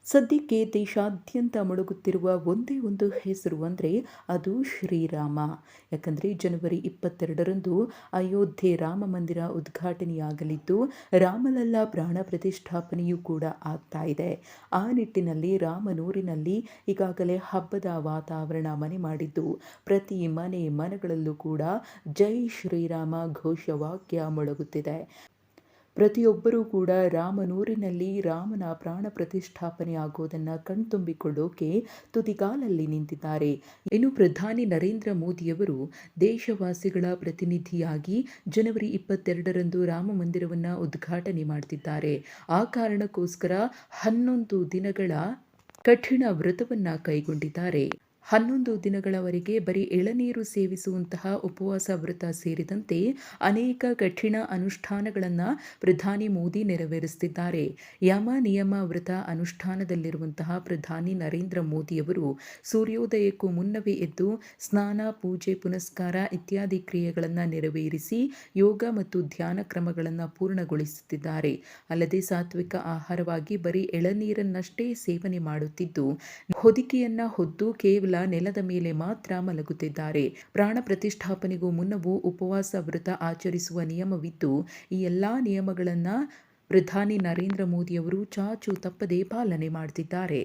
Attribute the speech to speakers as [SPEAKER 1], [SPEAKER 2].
[SPEAKER 1] ಸದ್ಯಕ್ಕೆ ದೇಶಾದ್ಯಂತ ಮೊಳಗುತ್ತಿರುವ ಒಂದೇ ಒಂದು ಹೆಸರು ಅಂದರೆ ಅದು ಶ್ರೀರಾಮ. ಯಾಕಂದರೆ ಜನವರಿ 22ರಂದು ಅಯೋಧ್ಯೆ ರಾಮ ಮಂದಿರ ಉದ್ಘಾಟನೆಯಾಗಲಿದ್ದು, ರಾಮಲಲ್ಲಾ ಪ್ರಾಣ ಪ್ರತಿಷ್ಠಾಪನೆಯೂ ಕೂಡ ಆಗ್ತಾ ಇದೆ. ಆ ನಿಟ್ಟಿನಲ್ಲಿ ರಾಮನೂರಿನಲ್ಲಿ ಈಗಾಗಲೇ ಹಬ್ಬದ ವಾತಾವರಣ ಮನೆ ಮಾಡಿದ್ದು, ಪ್ರತಿ ಮನೆಗಳಲ್ಲೂ ಕೂಡ ಜೈ ಶ್ರೀರಾಮ ಘೋಷವಾಕ್ಯ ಮೊಳಗುತ್ತಿದೆ. ಪ್ರತಿಯೊಬ್ಬರೂ ಕೂಡ ರಾಮನೂರಿನಲ್ಲಿ ರಾಮನ ಪ್ರಾಣ ಪ್ರತಿಷ್ಠಾಪನೆ ಆಗೋದನ್ನು ಕಣ್ತುಂಬಿಕೊಳ್ಳೋಕೆ ತುದಿಗಾಲಲ್ಲಿ ನಿಂತಿದ್ದಾರೆ. ಇನ್ನು ಪ್ರಧಾನಿ ನರೇಂದ್ರ ಮೋದಿಯವರು ದೇಶವಾಸಿಗಳ ಪ್ರತಿನಿಧಿಯಾಗಿ ಜನವರಿ 22ರಂದು ರಾಮ ಮಂದಿರವನ್ನು ಉದ್ಘಾಟನೆ ಮಾಡ್ತಿದ್ದಾರೆ. ಆ ಕಾರಣಕ್ಕೋಸ್ಕರ 11 ದಿನಗಳ ಕಠಿಣ ವ್ರತವನ್ನು ಕೈಗೊಂಡಿದ್ದಾರೆ. 11 ದಿನಗಳವರೆಗೆ ಬರೀ ಎಳನೀರು ಸೇವಿಸುವಂತಹ ಉಪವಾಸ ವ್ರತ ಸೇರಿದಂತೆ ಅನೇಕ ಕಠಿಣ ಅನುಷ್ಠಾನಗಳನ್ನು ಪ್ರಧಾನಿ ಮೋದಿ ನೆರವೇರಿಸುತ್ತಿದ್ದಾರೆ. ಯಮ ನಿಯಮ ವ್ರತ ಅನುಷ್ಠಾನದಲ್ಲಿರುವಂತಹ ಪ್ರಧಾನಿ ನರೇಂದ್ರ ಮೋದಿಯವರು ಸೂರ್ಯೋದಯಕ್ಕೂ ಮುನ್ನವೇ ಎದ್ದು ಸ್ನಾನ, ಪೂಜೆ, ಪುನಸ್ಕಾರ ಇತ್ಯಾದಿ ಕ್ರಿಯೆಗಳನ್ನು ನೆರವೇರಿಸಿ ಯೋಗ ಮತ್ತು ಧ್ಯಾನ ಕ್ರಮಗಳನ್ನು ಪೂರ್ಣಗೊಳಿಸುತ್ತಿದ್ದಾರೆ. ಅಲ್ಲದೆ ಸಾತ್ವಿಕ ಆಹಾರವಾಗಿ ಬರೀ ಎಳನೀರನ್ನಷ್ಟೇ ಸೇವನೆ ಮಾಡುತ್ತಿದ್ದು, ಹೊದಿಕೆಯನ್ನ ಹೊದ್ದು ಕೇವಲ ನೆಲದ ಮೇಲೆ ಮಾತ್ರ ಮಲಗುತ್ತಿದ್ದಾರೆ. ಪ್ರಾಣ ಪ್ರತಿಷ್ಠಾಪನೆಗೂ ಮುನ್ನವೂ ಉಪವಾಸ ವ್ರತ ಆಚರಿಸುವ ನಿಯಮವಿದ್ದು, ಈ ಎಲ್ಲಾ ನಿಯಮಗಳನ್ನು ಪ್ರಧಾನಿ ನರೇಂದ್ರ ಮೋದಿಯವರು ಚಾಚು ತಪ್ಪದೆ ಪಾಲನೆ ಮಾಡುತ್ತಿದ್ದಾರೆ.